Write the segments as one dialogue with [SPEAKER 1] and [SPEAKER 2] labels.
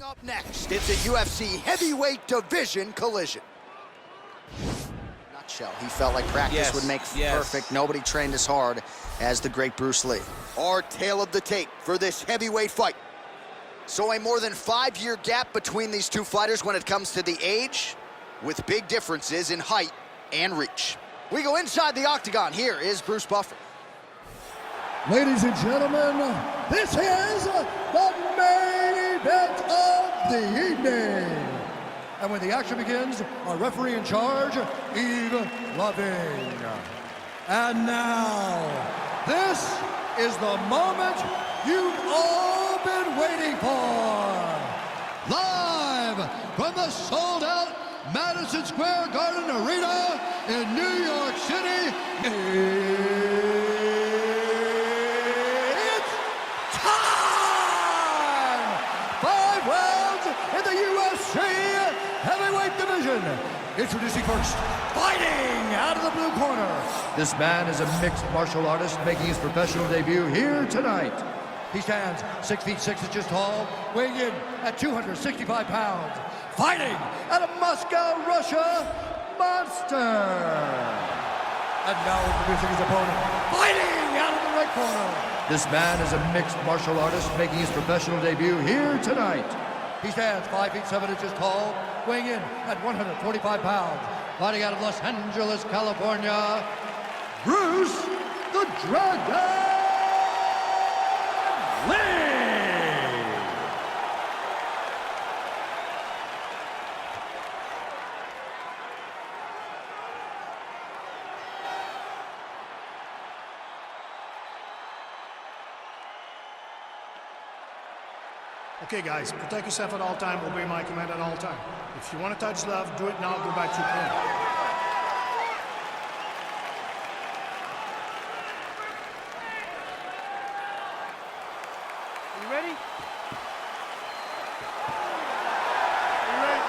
[SPEAKER 1] Up next, it's a UFC heavyweight division collision. Nutshell, he felt like practice would make perfect. Nobody trained as hard as the great Bruce Lee. Our tale of the tape for this heavyweight fight. So a more than 5-year gap between these two fighters when it comes to the age, with big differences in height and reach. We go inside the octagon. Here is Bruce Buffer.
[SPEAKER 2] Ladies and gentlemen, this is the main event of the evening. And when the action begins, our referee in charge, Yves Loving. And now, this is the moment you've all been waiting for. Live from the sold-out Madison Square Garden Arena in New York City. Introducing first, fighting out of the blue corner. This man is a mixed martial artist making his professional debut here tonight. He stands 6 feet 6 inches tall, weighing in at 265 pounds. Fighting out of Moscow, Russia, Monster. And now introducing his opponent, fighting out of the right corner. This man is a mixed martial artist making his professional debut here tonight. He stands 5 feet 7 inches tall, weighing in at 145 pounds. Fighting out of Los Angeles, California, Bruce the Dragon Lee!
[SPEAKER 3] Okay, guys, protect yourself at all time, obey my command at all time. If you want to touch love, do it now, go back to your corner.
[SPEAKER 4] You ready? You ready?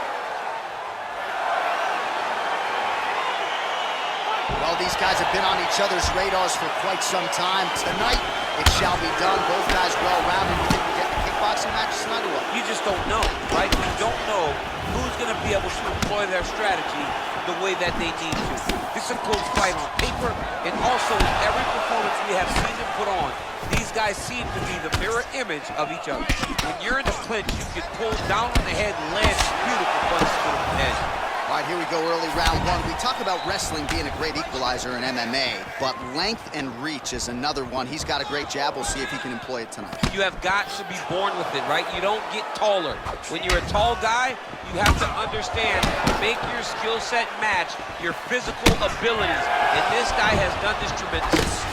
[SPEAKER 1] Well, these guys have been on each other's radars for quite some time. Tonight, it shall be done. Both guys well-rounded. You think we get the kickboxing match tonight or what?
[SPEAKER 5] You just don't know, right? You don't know who's going to be able to employ their strategy the way that they need to. This includes fight on paper and also in every performance we have seen them put on. These guys seem to be the mirror image of each other. When you're in the clinch, you get pulled down on the head and land beautiful punches to the head.
[SPEAKER 1] All right, here we go, early round one. We talk about wrestling being a great equalizer in MMA, but length and reach is another one. He's got a great jab. We'll see if he can employ it tonight.
[SPEAKER 5] You have got to be born with it, right? You don't get taller. When you're a tall guy, you have to understand, make your skill set match your physical abilities. And this guy has done this tremendously.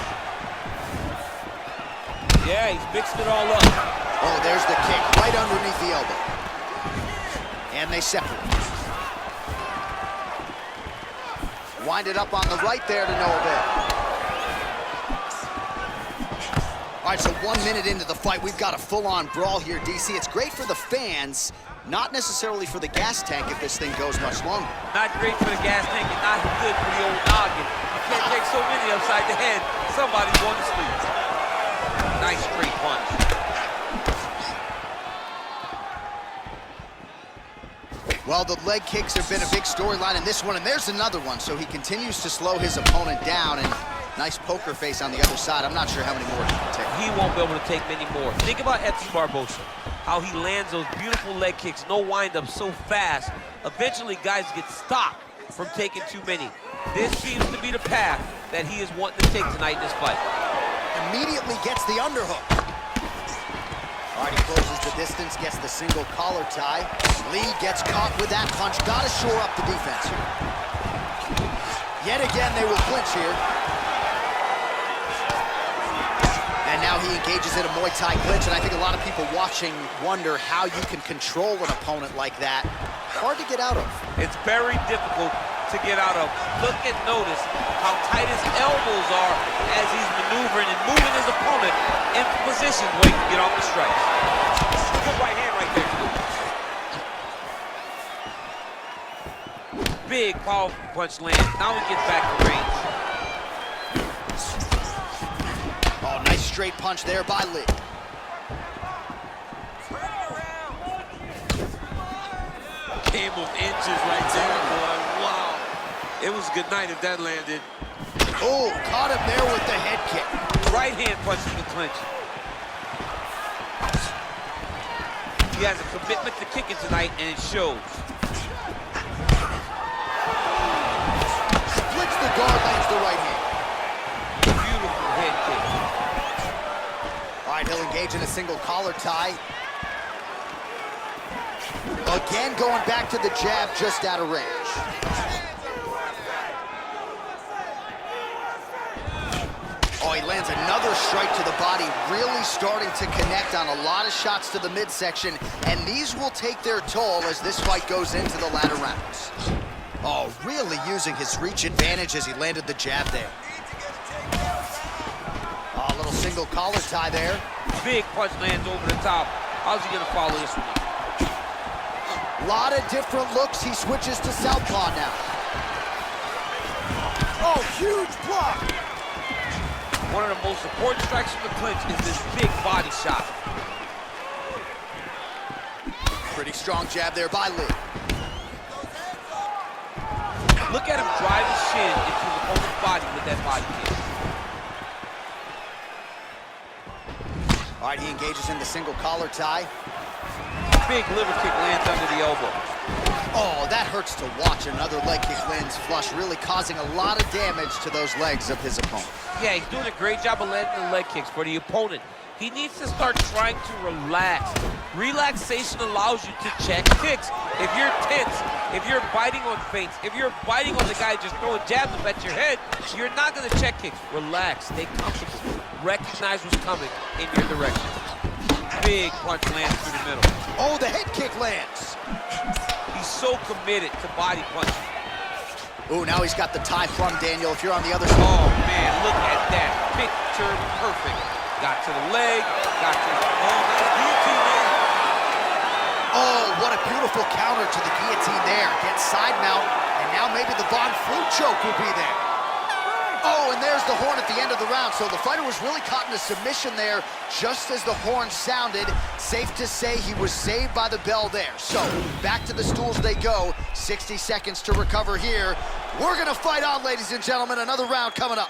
[SPEAKER 5] Yeah, he's mixed it all up.
[SPEAKER 1] Oh, there's the kick right underneath the elbow. And they separate. Wind it up on the right there to no avail. All right, so 1 minute into the fight, we've got a full-on brawl here, DC. It's great for the fans, not necessarily for the gas tank if this thing goes much longer.
[SPEAKER 5] Not great for the gas tank and not good for the old noggin. You can't take so many upside the head. Somebody's going to sleep. Nice straight punch.
[SPEAKER 1] Well, the leg kicks have been a big storyline in this one, and there's another one. So he continues to slow his opponent down, and nice poker face on the other side. I'm not sure how many more he can take.
[SPEAKER 5] He won't be able to take many more. Think about Edson Barbosa, how he lands those beautiful leg kicks, no wind-up so fast. Eventually, guys get stopped from taking too many. This seems to be the path that he is wanting to take tonight in this fight.
[SPEAKER 1] Immediately gets the underhook. All right, he closes the distance, gets the single collar tie. Lee gets caught with that punch. Got to shore up the defense here. Yet again, they will clinch here. And now he engages in a Muay Thai clinch, and I think a lot of people watching wonder how you can control an opponent like that. Hard to get out of.
[SPEAKER 5] It's very difficult to get out of. Look and notice how tight his elbows are as he's maneuvering and moving his opponent in position where he can get off the strikes. Good right hand right there. Big, powerful punch lands. Now he gets back to range.
[SPEAKER 1] Oh, nice straight punch there by Lee.
[SPEAKER 5] couple of inches right there, boy. Wow. It was a good night if that landed.
[SPEAKER 1] Oh, caught him there with the head kick.
[SPEAKER 5] Right hand punch in the clinch. He has a commitment to kicking tonight, and it shows.
[SPEAKER 1] Splits the guard, lands the right hand.
[SPEAKER 5] Beautiful head kick.
[SPEAKER 1] All right, he'll engage in a single collar tie. Again, going back to the jab, just out of range. Oh, he lands another strike to the body, really starting to connect on a lot of shots to the midsection, and these will take their toll as this fight goes into the latter rounds. Oh, really using his reach advantage as he landed the jab there. Oh, a little single collar tie there.
[SPEAKER 5] Big punch lands over the top. How's he gonna follow this one up?
[SPEAKER 1] A lot of different looks. He switches to southpaw now. Oh, huge block.
[SPEAKER 5] One of the most important strikes from the clinch is this big body shot.
[SPEAKER 1] Pretty strong jab there by Lee.
[SPEAKER 5] Look at him drive his shin into the opponent's body with that body kick.
[SPEAKER 1] All right, he engages in the single collar tie.
[SPEAKER 5] Big liver kick lands under the elbow.
[SPEAKER 1] Oh, that hurts to watch. Another leg kick lands flush, really causing a lot of damage to those legs of his opponent.
[SPEAKER 5] Yeah, he's doing a great job of landing the leg kicks for the opponent. He needs to start trying to relax. Relaxation allows you to check kicks. If you're tense, if you're biting on feints, if you're biting on the guy just throwing jabs up at your head, you're not going to check kicks. Relax, stay comfortable. Recognize what's coming in your direction. Big punch lands through the middle.
[SPEAKER 1] Oh, the head kick lands.
[SPEAKER 5] He's so committed to body punching.
[SPEAKER 1] Oh, now he's got the tie from Daniel. If you're on the other side.
[SPEAKER 5] Oh, man, look at that. Picture perfect. Got to the leg, got to the... Oh, that's a guillotine there.
[SPEAKER 1] Oh, what a beautiful counter to the guillotine there. Gets side mount, and now maybe the Von Flue choke will be there. Oh, and there's the horn at the end of the round. So the fighter was really caught in a submission there just as the horn sounded. Safe to say he was saved by the bell there. So back to the stools they go. 60 seconds to recover here. We're gonna fight on, ladies and gentlemen. Another round coming up.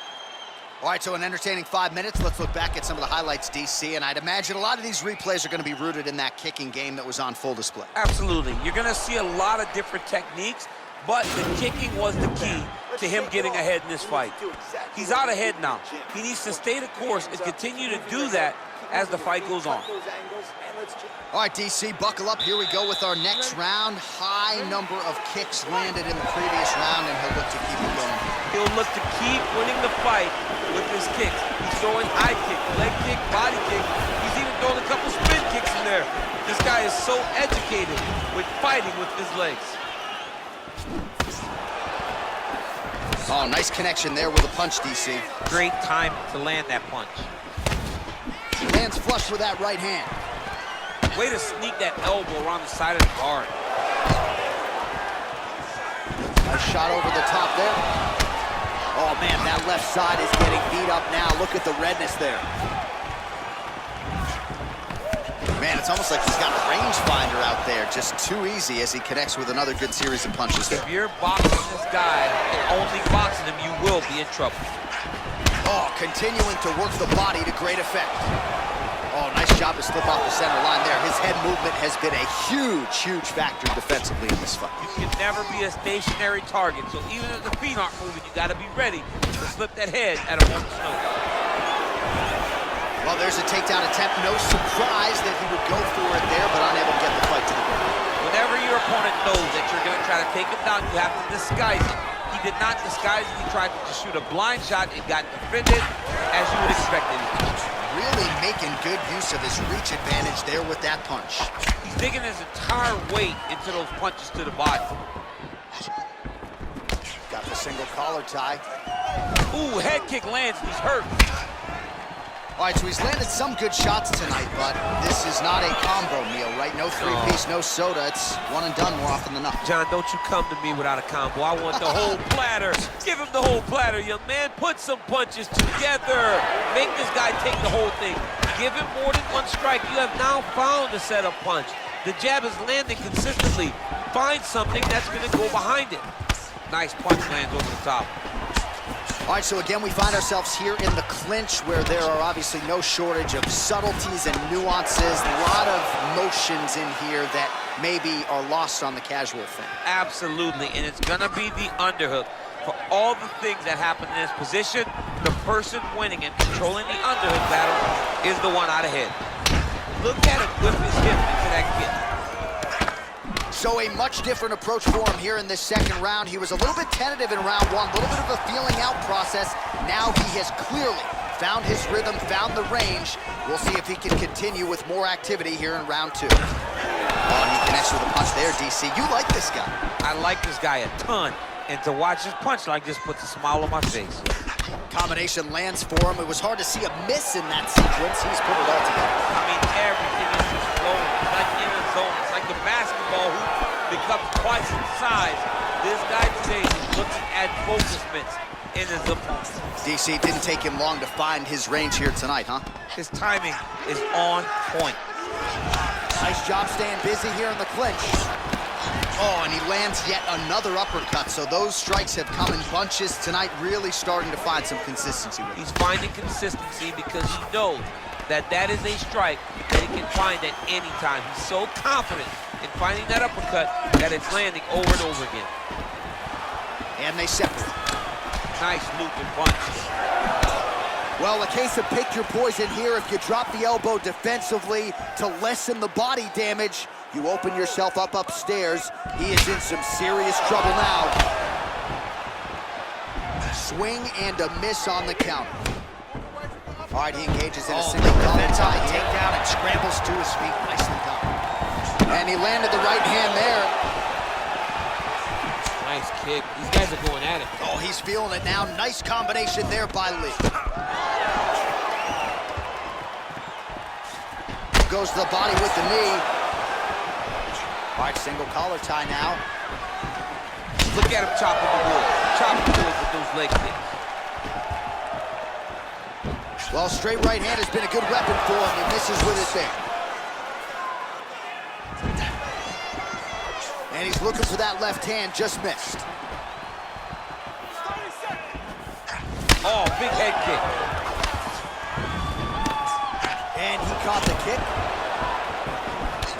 [SPEAKER 1] All right, so an entertaining 5 minutes. Let's look back at some of the highlights, DC, and I'd imagine a lot of these replays are gonna be rooted in that kicking game that was on full display.
[SPEAKER 5] Absolutely. You're gonna see a lot of different techniques, but the kicking was the key to him getting ahead in this fight. He's out ahead now. He needs to stay the course and continue to do that as the fight goes on.
[SPEAKER 1] All right, DC, buckle up. Here we go with our next round. High number of kicks landed in the previous round, and he'll look to keep it going.
[SPEAKER 5] He'll look to keep winning the fight with his kicks. He's throwing high kick, leg kick, body kick. He's even throwing a couple spin kicks in there. This guy is so educated with fighting with his legs.
[SPEAKER 1] Oh, nice connection there with a punch, DC.
[SPEAKER 5] Great time to land that punch.
[SPEAKER 1] Lands flush with that right hand.
[SPEAKER 5] Way to sneak that elbow around the side of the guard.
[SPEAKER 1] Nice shot over the top there. Oh, man, that left side is getting beat up now. Look at the redness there. Man, it's almost like he's got a rangefinder out there. Just too easy as he connects with another good series of punches there.
[SPEAKER 5] If you're boxing this guy and only boxing him, you will be in trouble.
[SPEAKER 1] Oh, continuing to work the body to great effect. Oh, nice job to slip off the center line there. His head movement has been a huge, huge factor defensively in this fight.
[SPEAKER 5] You can never be a stationary target, so even if the feet aren't moving, you gotta be ready to slip that head at a moment's notice.
[SPEAKER 1] Well, there's a takedown attempt. No surprise that he would go for it there, but unable to get the fight to the ground.
[SPEAKER 5] Whenever your opponent knows that you're gonna try to take him down, you have to disguise it. He did not disguise it. He tried to just shoot a blind shot and got defended as you would expect it.
[SPEAKER 1] Really making good use of his reach advantage there with that punch.
[SPEAKER 5] He's digging his entire weight into those punches to the body.
[SPEAKER 1] Got the single collar tie.
[SPEAKER 5] Ooh, head kick lands, he's hurt.
[SPEAKER 1] All right, so he's landed some good shots tonight, but this is not a combo meal, right? No three-piece, no soda. It's one and done more often than not.
[SPEAKER 5] John, don't you come to me without a combo. I want the whole platter. Give him the whole platter, young man. Put some punches together. Make this guy take the whole thing. Give him more than one strike. You have now found a setup punch. The jab is landing consistently. Find something that's going to go behind it. Nice punch lands over the top.
[SPEAKER 1] All right, so again, we find ourselves here in the clinch where there are obviously no shortage of subtleties and nuances. A lot of motions in here that maybe are lost on the casual fan.
[SPEAKER 5] Absolutely, and it's going to be the underhook. For all the things that happen in this position, the person winning and controlling the underhook battle is the one out ahead. Look at him whip his hip into that kick.
[SPEAKER 1] So a much different approach for him here in this second round. He was a little bit tentative in round one, a little bit of a feeling out process. Now he has clearly found his rhythm, found the range. We'll see if he can continue with more activity here in round two. Oh, and he connects with a punch there, DC. You like this guy.
[SPEAKER 5] I like this guy a ton. And to watch his punch like this puts a smile on my face.
[SPEAKER 1] Combination lands for him. It was hard to see a miss in that sequence. He's put it all together.
[SPEAKER 5] I mean, everything is just flowing. It's like in a zone. It's like the basketball hoop becomes twice in size. This guy today is looking at focus mitts in his opponent.
[SPEAKER 1] DC, didn't take him long to find his range here tonight, huh?
[SPEAKER 5] His timing is on point.
[SPEAKER 1] Nice job staying busy here in the clinch. Oh, and he lands yet another uppercut. So those strikes have come in bunches tonight, really starting to find some consistency with him.
[SPEAKER 5] He's finding consistency because he knows that that is a strike that he can find at any time. He's so confident in finding that uppercut that it's landing over and over again.
[SPEAKER 1] And they separate.
[SPEAKER 5] Nice looping punch.
[SPEAKER 1] Well, a case of pick your poison here. If you drop the elbow defensively to lessen the body damage, you open yourself up upstairs. He is in some serious trouble now. Swing and a miss on the counter. All right, he engages in a single collar tie takedown and scrambles to his feet. Nicely done. And he landed the right hand there.
[SPEAKER 5] Nice kick. These guys are going at it.
[SPEAKER 1] Oh, he's feeling it now. Nice combination there by Lee. Goes to the body with the knee. All right, single collar tie now.
[SPEAKER 5] Look at him chopping the wood. Chopping the wood with those leg kicks.
[SPEAKER 1] Well, straight right hand has been a good weapon for him. He misses with it there. And he's looking for that left hand, just missed.
[SPEAKER 5] Oh, big head kick.
[SPEAKER 1] And he caught the kick.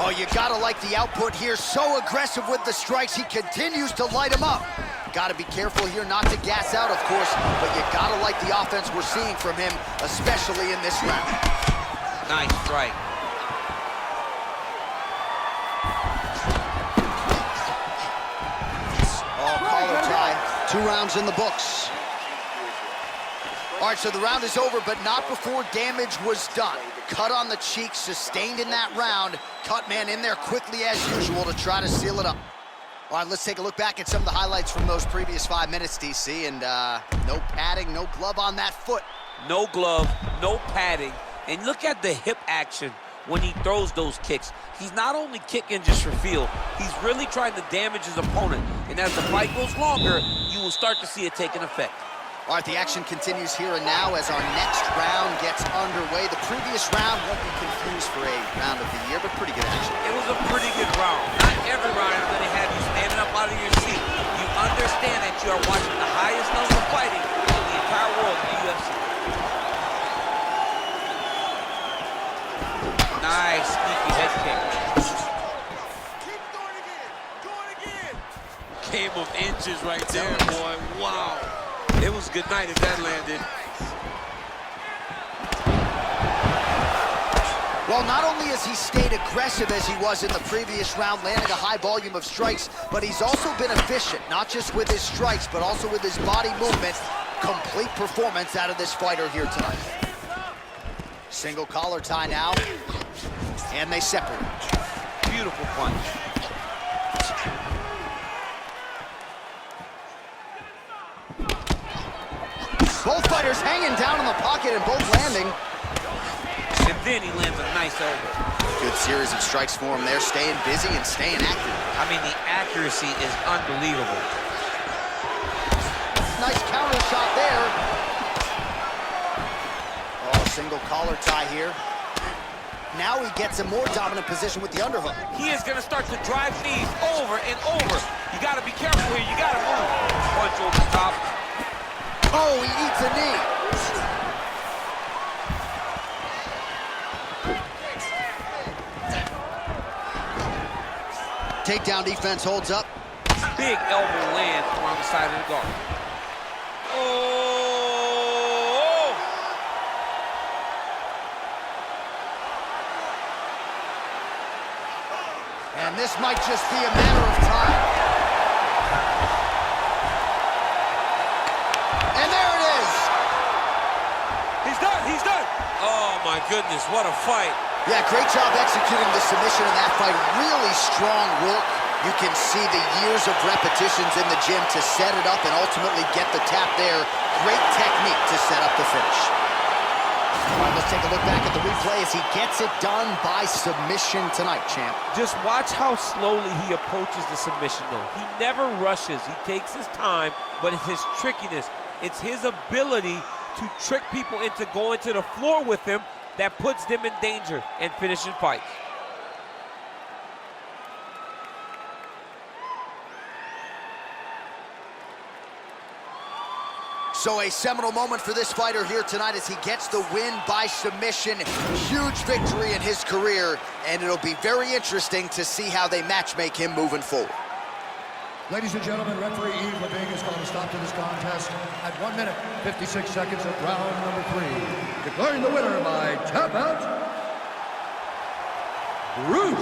[SPEAKER 1] Oh, you gotta like the output here. So aggressive with the strikes. He continues to light him up. Gotta be careful here not to gas out, of course, but you gotta like the offense we're seeing from him, especially in this round.
[SPEAKER 5] Nice strike.
[SPEAKER 1] Oh, collar tie. 2 rounds in the books. All right, so the round is over, but not before damage was done. Cut on the cheek, sustained in that round. Cut man in there quickly as usual to try to seal it up. All right, let's take a look back at some of the highlights from those previous 5 minutes, DC, and no padding, no glove on that foot.
[SPEAKER 5] No glove, no padding, and look at the hip action when he throws those kicks. He's not only kicking just for feel, he's really trying to damage his opponent, and as the fight goes longer, you will start to see it take an effect.
[SPEAKER 1] All right, the action continues here and now as our next round gets underway. The previous round won't be confused for a round of the year, but pretty good action.
[SPEAKER 5] It was a pretty good round. Not every round is going to have you standing up out of your seat. You understand that you are watching the highest level of fighting in the entire world in the UFC. Nice, sneaky head kick.
[SPEAKER 4] Keep doing it again. Do it again.
[SPEAKER 5] Game of inches right there, boy. Wow. It was good night if that landed.
[SPEAKER 1] Well, not only has he stayed aggressive as he was in the previous round, landing a high volume of strikes, but he's also been efficient, not just with his strikes, but also with his body movement. Complete performance out of this fighter here tonight. Single collar tie now, and they separate.
[SPEAKER 5] Beautiful punch.
[SPEAKER 1] Both fighters hanging down in the pocket and both landing.
[SPEAKER 5] And then he lands a nice elbow.
[SPEAKER 1] Good series of strikes for him there, staying busy and staying active.
[SPEAKER 5] I mean, the accuracy is unbelievable.
[SPEAKER 1] Nice counter shot there. Oh, single collar tie here. Now he gets a more dominant position with the underhook.
[SPEAKER 5] He is going to start to drive knees over and over. You got to be careful here. You got to move. Punch over the top.
[SPEAKER 1] Oh, he eats a knee. Takedown defense holds up.
[SPEAKER 5] Big elbow lands around the side of the guard. Oh!
[SPEAKER 1] And this might just be a matter of time. And there it is.
[SPEAKER 5] He's done, he's done. Oh my goodness, what a fight.
[SPEAKER 1] Yeah, great job executing the submission in that fight. Really strong work. You can see the years of repetitions in the gym to set it up and ultimately get the tap there. Great technique to set up the finish. All right, let's take a look back at the replay as he gets it done by submission tonight, champ.
[SPEAKER 5] Just watch how slowly he approaches the submission, though. He never rushes. He takes his time, but it's his trickiness. It's his ability to trick people into going to the floor with him that puts them in danger and finishing fights.
[SPEAKER 1] So a seminal moment for this fighter here tonight as he gets the win by submission. Huge victory in his career, and it'll be very interesting to see how they matchmake him moving forward.
[SPEAKER 2] Ladies and gentlemen, referee Yves Leving is calling a stop to this contest at 1 minute, 56 seconds of round number 3. Declaring the winner by tap out, Bruce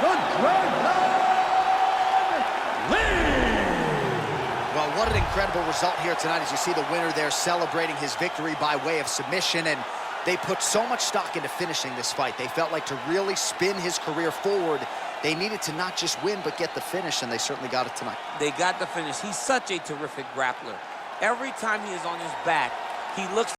[SPEAKER 2] the Dragon Lee!
[SPEAKER 1] Well, what an incredible result here tonight as you see the winner there celebrating his victory by way of submission, and they put so much stock into finishing this fight. They felt like to really spin his career forward, they needed to not just win, but get the finish, and they certainly got it tonight.
[SPEAKER 5] They got the finish. He's such a terrific grappler. Every time he is on his back, he looks